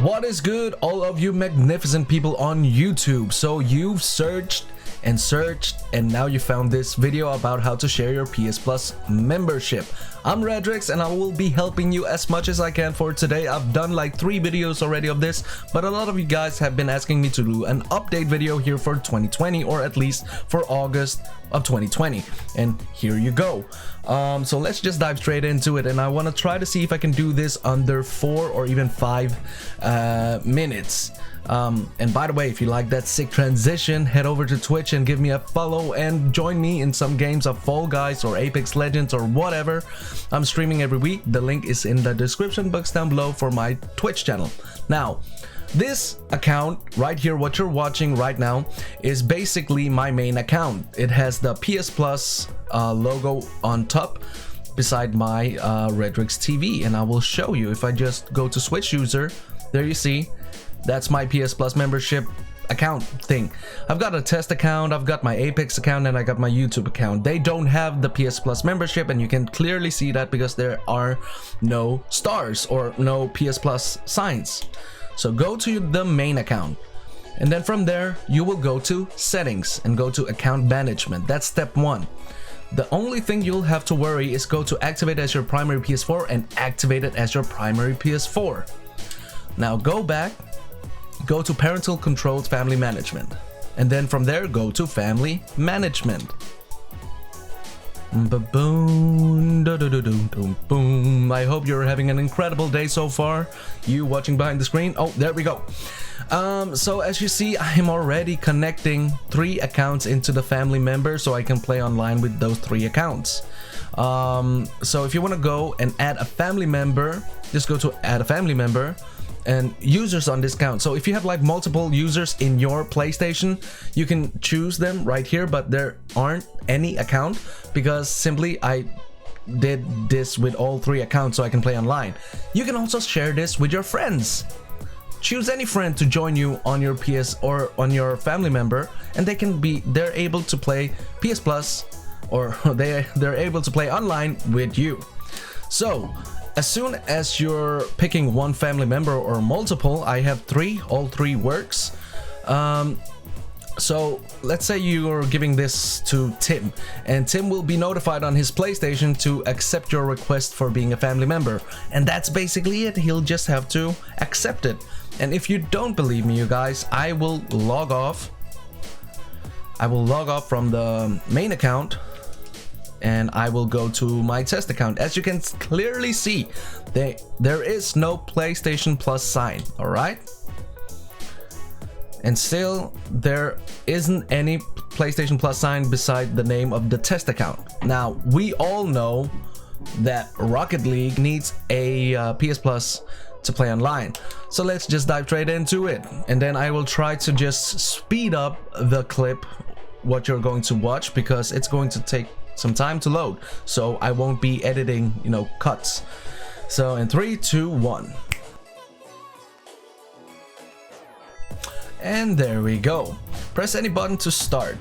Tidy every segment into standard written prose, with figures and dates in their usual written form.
What is good, all of you magnificent people on YouTube? So you've searched and searched and now you found this video about how to share your PS Plus membership. I'm Redrix and I will be helping you as much as I can for today. I've done like 3 videos already of this, but a lot of you guys have been asking me to do an update video here for 2020, or at least for August of 2020, and here you go. So let's just dive straight into it, and I want to try to see if I can do this under 4 or even 5 minutes. And by the way, if you like that sick transition, head over to Twitch and give me a follow and join me in some games of Fall Guys or Apex Legends or whatever. I'm streaming every week. The link is in the description box down below for my Twitch channel. Now, this account right here, what you're watching right now, is basically my main account. It has the PS Plus logo on top beside my Redrix TV, and I will show you. If I just go to Switch user, there you see, that's my PS Plus membership account thing. I've got a test account, I've got my Apex account, and I got my YouTube account. They don't have the PS Plus membership, and you can clearly see that because there are no stars or no PS Plus signs. So go to the main account, and then from there you will go to settings and go to account management. That's step 1. The only thing you'll have to worry is go to activate as your primary PS4 and activate it as your primary PS4. Now go back, go to parental controls, family management, and then from there go to family management. Boom, boom. I hope you're having an incredible day so far, you watching behind the screen. Oh, there we go. So as you see, I'm already connecting 3 accounts into the family member so I can play online with those 3 accounts. So if you want to go and add a family member, just go to add a family member and users on this account. So if you have like multiple users in your PlayStation, you can choose them right here, but there aren't any account because simply I did this with all 3 accounts so I can play online. You can also share this with your friends. Choose any friend to join you on your PS or on your family member, and they're able to play PS Plus, or they're able to play online with you. So as soon as you're picking one family member or multiple, I have 3, all 3 works. So let's say you're giving this to Tim, and Tim will be notified on his PlayStation to accept your request for being a family member, and that's basically it. He'll just have to accept it. And if you don't believe me, you guys, I will log off from the main account, and I will go to my test account. As you can clearly see, there is no PlayStation Plus sign, all right? And still there isn't any PlayStation Plus sign beside the name of the test account. Now we all know that Rocket League needs a PS Plus to play online, so let's just dive straight into it, and then I will try to just speed up the clip what you're going to watch, because it's going to take some time to load, so I won't be editing, you know, cuts. So in 3, 2, 1, and there we go. Press any button to start,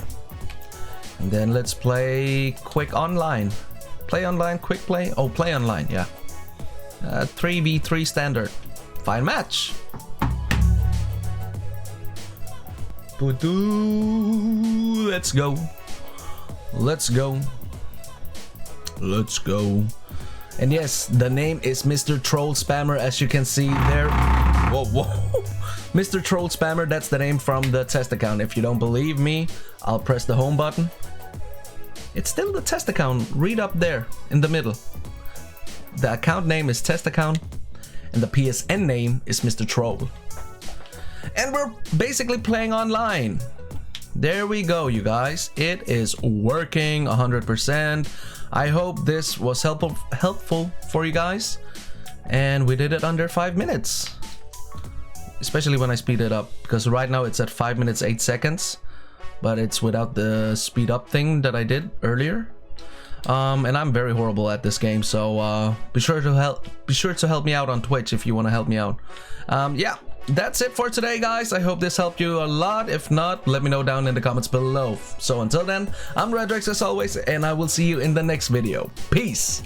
and then let's play quick online. Play online, quick play. Oh, play online, yeah. 3v3 standard. Fine match. Let's go. Let's go. Let's go. And yes, the name is Mr. Troll Spammer, as you can see there. Whoa, whoa. Mr. Troll Spammer, that's the name from the test account. If you don't believe me, I'll press the home button. It's still the test account. Read up there in the middle. The account name is test account, and the PSN name is Mr. Troll. And we're basically playing online. There we go, you guys. It is working 100%. I hope this was helpful for you guys, and we did it under 5 minutes, especially when I speed it up, because right now it's at 5 minutes 8 seconds, but it's without the speed up thing that I did earlier. And I'm very horrible at this game, so be sure to help me out on Twitch if you want to help me out. Yeah, that's it for today, guys. I hope this helped you a lot. If not, let me know down in the comments below. So until then, I'm Redrix as always, and I will see you in the next video. Peace.